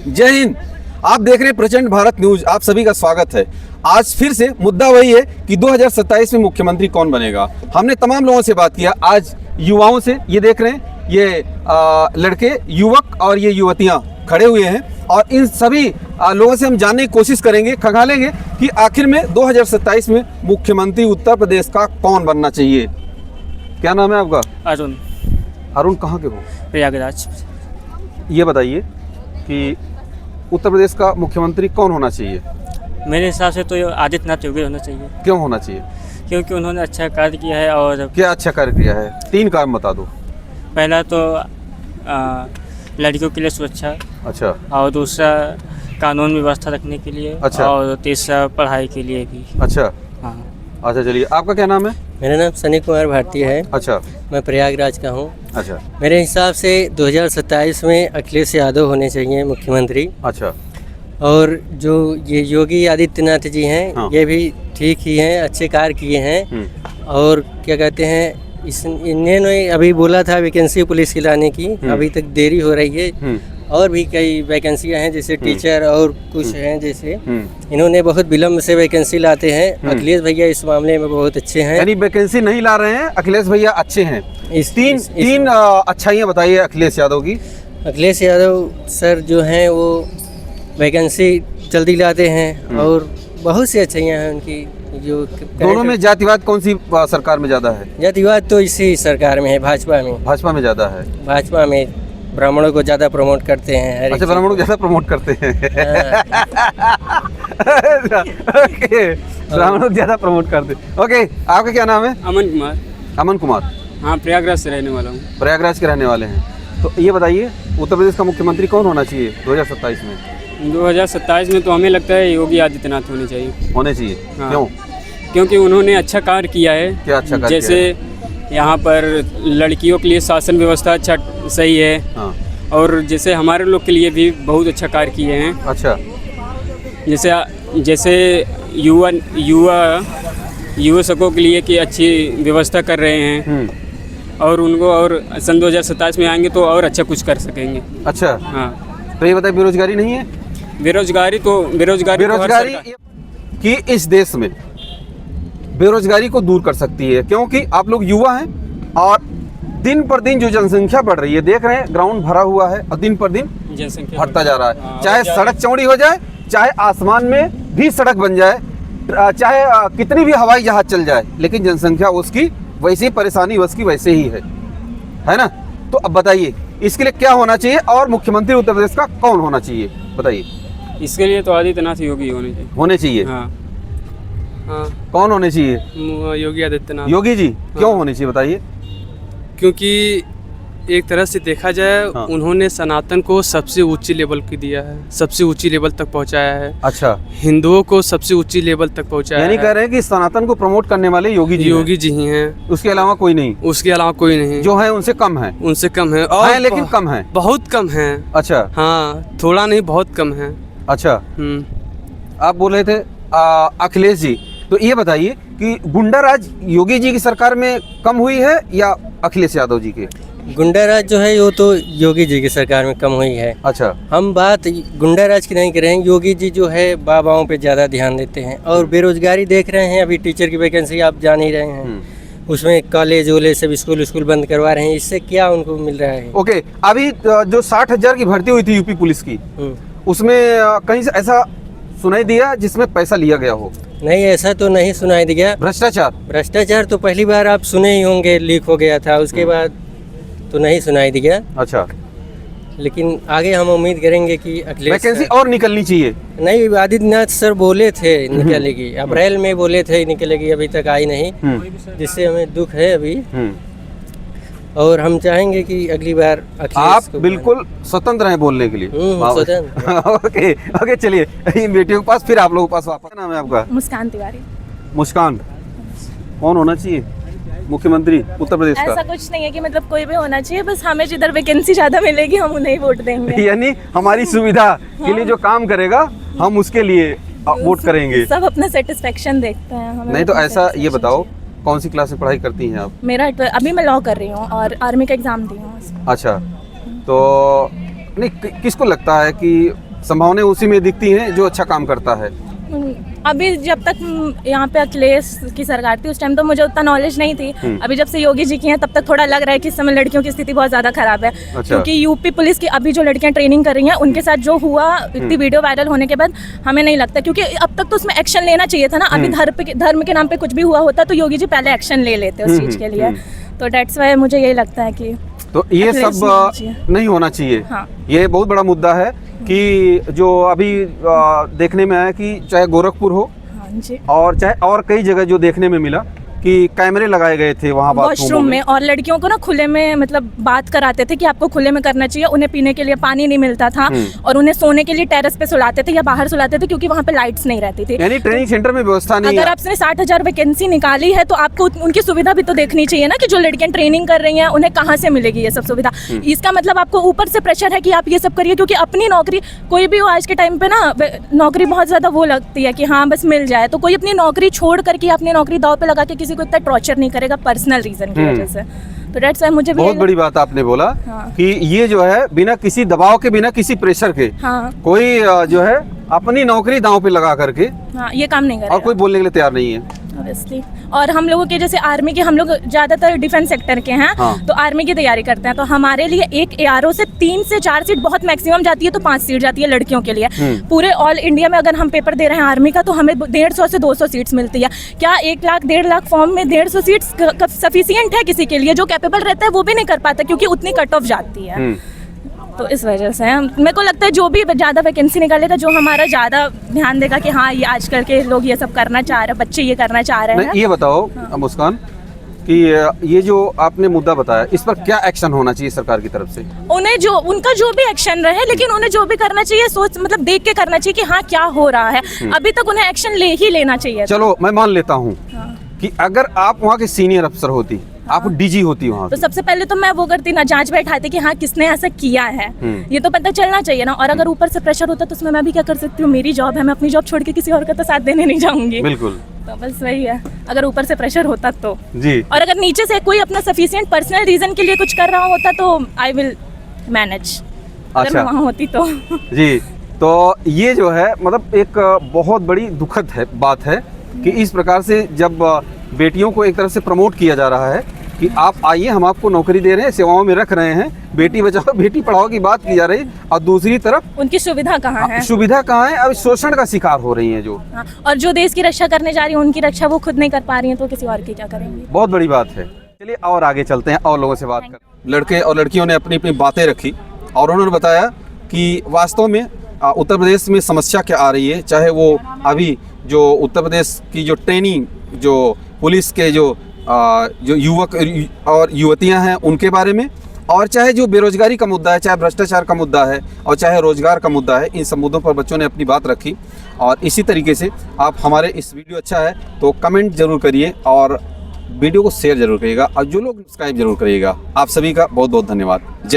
जय हिंद। आप देख रहे हैं प्रचंड भारत न्यूज। आप सभी का स्वागत है। आज फिर से मुद्दा वही है कि 2027 में मुख्यमंत्री कौन बनेगा। हमने तमाम लोगों से बात किया, आज युवाओं से। ये देख रहे हैं, ये लड़के, युवक और ये युवतियां खड़े हुए हैं और इन सभी लोगों से हम जानने की कोशिश करेंगे, खंगालेंगे कि आखिर में 2027 में मुख्यमंत्री उत्तर प्रदेश का कौन बनना चाहिए। क्या नाम है आपका? अरुण। अरुण कहाँ के हो? प्रयागराज। ये बताइए कि उत्तर प्रदेश का मुख्यमंत्री कौन होना चाहिए? मेरे हिसाब से तो आदित्यनाथ योगी होना चाहिए। क्यों होना चाहिए? क्योंकि उन्होंने अच्छा कार्य किया है। और क्या अच्छा कार्य किया है? 3 काम बता दो। पहला तो लड़कियों के लिए सुरक्षा। अच्छा। और दूसरा कानून व्यवस्था रखने के लिए। अच्छा। और तीसरा पढ़ाई के लिए भी। अच्छा। हाँ। अच्छा, चलिए, आपका क्या नाम है? मेरा नाम सनी कुमार भारती है। अच्छा। मैं प्रयागराज का हूँ। अच्छा। मेरे हिसाब से 2027 में अखिलेश यादव होने चाहिए मुख्यमंत्री। अच्छा। और जो ये योगी आदित्यनाथ जी हैं, हाँ। ये भी ठीक ही हैं, अच्छे कार्य किए हैं। और क्या कहते हैं, इन्होंने अभी बोला था वैकेंसी पुलिस की लाने की, अभी तक देरी हो रही है। और भी कई वैकेंसियां हैं, जैसे टीचर और कुछ हैं, जैसे इन्होंने बहुत विलम्ब से वैकेंसी लाते हैं। अखिलेश भैया इस मामले में बहुत अच्छे हैं। यानी वैकेंसी नहीं ला रहे हैं, अखिलेश भैया अच्छे हैं। तीन अच्छाइयाँ बताइए अखिलेश यादव की। अखिलेश यादव सर जो हैं वो वैकेंसी जल्दी लाते हैं और बहुत सी अच्छाइयाँ हैं उनकी। जो दोनों में जातिवाद कौन सी सरकार में ज्यादा है? जातिवाद तो इसी सरकार में है, भाजपा में। भाजपा में ज्यादा है। भाजपा में ब्राह्मणों को ज्यादा प्रमोट करते हैं। अच्छा, ब्राह्मणों को ज्यादा प्रमोट करते हैं। ओके, ब्राह्मणों को ज्यादा प्रमोट करते हैं। ओके, आपका क्या नाम है? अमन कुमार। अमन कुमार। हाँ, प्रयागराज से रहने वाला हूँ। प्रयागराज के रहने वाले हैं। तो ये बताइए, उत्तर प्रदेश का मुख्यमंत्री कौन होना चाहिए 2027 में? 2027 में तो हमें लगता है योगी आदित्यनाथ होने चाहिए। होने चाहिए। हाँ। क्यों? क्योंकि उन्होंने अच्छा कार्य किया है। क्या अच्छा कार्य जैसे यहाँ पर लड़कियों के लिए शासन व्यवस्था अच्छा सही है। हाँ। और जैसे हमारे लोग के लिए भी बहुत अच्छा कार्य किए हैं। अच्छा। जैसे युवकों के लिए कि अच्छी व्यवस्था कर रहे हैं। और उनको और सन 2027 में आएंगे तो और अच्छा कुछ कर सकेंगे। अच्छा। हाँ। तो ये बताइए, बेरोजगारी नहीं है? बेरोजगारी कि इस देश में बेरोजगारी को दूर कर सकती है, क्योंकि आप लोग युवा हैं और दिन पर दिन जो जनसंख्या बढ़ रही है, देख रहे हैं, ग्राउंड भरा हुआ है और दिन पर दिन जनसंख्या बढ़ता जा रहा है। चाहे सड़क चौड़ी हो जाए, चाहे आसमान में भी सड़क बन जाए, चाहे कितनी भी हवाई जहाज चल जाए, लेकिन जनसंख्या उसकी वैसी ही, परेशानी उसकी वैसे ही है ना? तो अब बताइए, इसके लिए क्या होना चाहिए और मुख्यमंत्री उत्तर प्रदेश का कौन होना चाहिए, बताइए। इसके लिए तो आदित्यनाथ योगी होने चाहिए। हाँ। हाँ, कौन होने चाहिए? योगी आदित्यनाथ। योगी जी क्यों होने चाहिए, बताइए। क्योंकि एक तरह से देखा जाए, हाँ। उन्होंने सनातन को सबसे ऊंची लेवल की दिया है, सबसे ऊंची लेवल तक पहुंचाया है। अच्छा। हिंदुओं को सबसे ऊंची लेवल तक पहुंचाया यानी है। कह रहे हैं कि सनातन को प्रमोट करने वाले योगी जी ही हैं। उसके अलावा कोई नहीं? उसके अलावा कोई नहीं। जो है उनसे कम है? उनसे कम है। और है, लेकिन कम है, बहुत कम है। अच्छा। हाँ, थोड़ा नहीं, बहुत कम है। अच्छा। आप बोल रहे थे अखिलेश जी, तो ये बताइए कि गुंडा राज योगी जी की सरकार में कम हुई है या अखिलेश यादव जी के? गुंडा राज जो है वो तो योगी जी की सरकार में कम हुई है। अच्छा। हम बात गुंडा राज की नहीं कर रहे हैं। योगी जी जो है बाबाओं पे ज़्यादा ध्यान देते हैं। और बेरोजगारी देख रहे हैं, अभी टीचर की वैकेंसी आप जान ही रहे हैं, उसमें कॉलेज वॉलेज सब स्कूल बंद करवा रहे हैं। इससे क्या उनको मिल रहा है? ओके, अभी जो 60,000 की भर्ती हुई थी यूपी पुलिस की, उसमें कहीं से ऐसा सुनाई दिया जिसमें पैसा लिया गया हो? नहीं, ऐसा तो नहीं सुनाई दिया। भ्रष्टाचार तो पहली बार आप सुने ही होंगे, लीक हो गया था, उसके बाद तो नहीं सुनाई दिया। अच्छा। लेकिन आगे हम उम्मीद करेंगे कि अखिलेश वैकेंसी और निकलनी चाहिए। नहीं, आदित्यनाथ सर बोले थे निकलेगी, अप्रैल में बोले थे निकलेगी, अभी तक आई नहीं, जिससे हमें दुख है अभी। और हम चाहेंगे कि अगली बार आप बिल्कुल स्वतंत्र हैं बोलने के लिए। ओके ओके, चलिए इन बेटियों के पास, फिर आप लोगों के पास वापस। नाम है आपका? मुस्कान तिवारी। मुस्कान, कौन होना चाहिए मुख्यमंत्री उत्तर प्रदेश का? ऐसा कुछ नहीं है कि मतलब कोई भी होना चाहिए, बस हमें जिधर वैकेंसी ज्यादा मिलेगी हम उन्हें ही वोट देंगे। यानी हमारी सुविधा के लिए जो काम करेगा हम उसके लिए वोट करेंगे। सब अपना सेटिस्फेक्शन देखते हैं। हमें नहीं तो ऐसा ये बताओ, कौन सी क्लास में पढ़ाई करती हैं आप? मेरा अभी मैं लॉ कर रही हूँ और आर्मी का एग्जाम दी हूँ। अच्छा, तो नहीं किसको लगता है कि संभावनाएं उसी में दिखती हैं जो अच्छा काम करता है। अभी जब तक यहाँ पे अखिलेश की सरकार थी उस टाइम तो मुझे उतना नॉलेज नहीं थी। अभी जब से योगी जी की हैं तब तक थोड़ा लग रहा है कि इस समय लड़कियों की स्थिति बहुत ज़्यादा खराब है। क्योंकि यूपी पुलिस की अभी जो लड़कियाँ ट्रेनिंग कर रही हैं उनके साथ जो हुआ, इतनी वीडियो वायरल होने के बाद हमें नहीं लगता, क्योंकि अब तक तो उसमें एक्शन लेना चाहिए था ना। अभी धर्म के नाम पे कुछ भी हुआ होता तो योगी जी पहले एक्शन ले लेते उस चीज़ के लिए। तो डेट्स वाई मुझे यही लगता है कि तो ये सब नहीं होना चाहिए। हाँ। ये बहुत बड़ा मुद्दा है कि जो अभी देखने में आया कि चाहे गोरखपुर हो जी, और चाहे और कई जगह जो देखने में मिला कि कैमरे लगाए गए थे वहाँ वॉशरूम में, और लड़कियों को ना खुले में मतलब बात कराते थे कि आपको खुले में करना चाहिए। उन्हें पीने के लिए पानी नहीं मिलता था और उन्हें सोने के लिए टेरेस पे सुलाते थे या बाहर सुलाते थे क्योंकि वहाँ पे लाइट्स नहीं रहती थी। यानी ट्रेनिंग सेंटर में व्यवस्था नहीं अगर है। आपने 60,000 वैकेंसी निकाली है तो आपको उनकी सुविधा भी तो देखनी चाहिए ना, कि जो लड़कियां ट्रेनिंग कर रही हैं उन्हें कहाँ से मिलेगी ये सब सुविधा। इसका मतलब आपको ऊपर से प्रेशर है कि आप ये सब करिए, क्योंकि अपनी नौकरी कोई भी हो आज के टाइम पे ना, नौकरी बहुत ज़्यादा वो लगती है कि हाँ बस मिल जाए। तो कोई अपनी नौकरी छोड़ करके अपनी नौकरी दाव पे लगा के किसी को इतना टॉर्चर नहीं करेगा पर्सनल रीजन की वजह से। तो डेट्स व्हाई मुझे भी बहुत बड़ी बात आपने बोला। हाँ। कि ये जो है बिना किसी दबाव के, बिना किसी प्रेशर के, हाँ कोई जो है अपनी नौकरी दांव पे लगा करके हाँ ये काम नहीं करेगा और कोई बोलने के लिए तैयार नहीं है। ऑब्वियसली। और हम लोगों के जैसे आर्मी के, हम लोग ज़्यादातर डिफेंस सेक्टर के हैं। हाँ। तो आर्मी की तैयारी करते हैं, तो हमारे लिए एक ARO से 3 से 4 सीट बहुत मैक्सिमम जाती है, तो 5 सीट जाती है लड़कियों के लिए। पूरे ऑल इंडिया में अगर हम पेपर दे रहे हैं आर्मी का तो हमें 150 से 200 सीट्स मिलती है। क्या 1 लाख 1.5 लाख फॉर्म में 150 सीट्स सफिशियंट है किसी के लिए? जो कैपेबल रहता है वो भी नहीं कर पाता क्योंकि उतनी कट ऑफ जाती है। तो इस वजह से मेरे को लगता है जो भी ज़्यादा वैकेंसी निकालेगा, जो हमारा ज़्यादा ध्यान देगा कि हाँ ये आजकल के लोग ये सब करना चाह रहे हैं, बच्चे ये करना चाह रहे हैं। नहीं, ये बताओ मुस्कान कि ये जो आपने मुद्दा बताया इस पर क्या एक्शन होना चाहिए सरकार की तरफ से? उन्हें जो उनका जो भी एक्शन रहे, लेकिन उन्हें जो भी करना चाहिए सोच मतलब देख के करना चाहिए कि हाँ क्या हो रहा है। अभी तक उन्हें एक्शन ले ही लेना चाहिए। चलो मैं मान लेता हूँ कि अगर आप वहाँ के सीनियर अफसर होती, आप डीजी होती वहाँ तो सबसे पहले तो मैं वो करती ना, जांच बैठाती कि हाँ किसने ऐसा किया है, ये तो पता चलना चाहिए ना। और अगर ऊपर से प्रेशर होता तो उसमें मैं भी क्या कर सकती हूँ, मेरी जॉब है, मैं अपनी जॉब छोड़ के किसी और का तो साथ देने नहीं जाऊंगी। बिल्कुल। तो बस वही है, अगर ऊपर से प्रेशर होता तो जी। और अगर नीचे से कोई अपना सफिशिएंट पर्सनल रीजन के लिए कुछ कर रहा होता तो आई विल मैनेज। अगर मैं वहाँ होती तो जी। तो ये जो है मतलब एक बहुत बड़ी दुखद है बात है कि इस प्रकार से जब बेटियों को एक तरफ से प्रमोट किया जा रहा है कि आप आइए, हम आपको नौकरी दे रहे हैं, सेवाओं में रख रहे हैं, बेटी बचाओ बेटी पढ़ाओ की बात की जा रही, और दूसरी तरफ उनकी सुविधा कहाँ है? सुविधा कहाँ है? अब शोषण का शिकार हो रही हैं जो। हाँ, और जो देश की रक्षा करने जा रही है उनकी रक्षा वो खुद नहीं कर पा रही है तो किसी और की क्या करेंगे? बहुत बड़ी बात है। चलिए और आगे चलते हैं और लोगों से बात कर। लड़के और लड़कियों ने अपनी अपनी बातें रखी और उन्होंने बताया कि वास्तव में उत्तर प्रदेश में समस्या क्या आ रही है, चाहे वो अभी जो उत्तर प्रदेश की जो ट्रेनिंग, जो पुलिस के जो युवक और युवतियां हैं उनके बारे में, और चाहे जो बेरोजगारी का मुद्दा है, चाहे भ्रष्टाचार का मुद्दा है और चाहे रोजगार का मुद्दा है, इन सब मुद्दों पर बच्चों ने अपनी बात रखी। और इसी तरीके से आप हमारे इस वीडियो अच्छा है तो कमेंट जरूर करिए और वीडियो को शेयर जरूर करिएगा और जो लोग सब्सक्राइब जरूर करिएगा। आप सभी का बहुत बहुत धन्यवाद। जय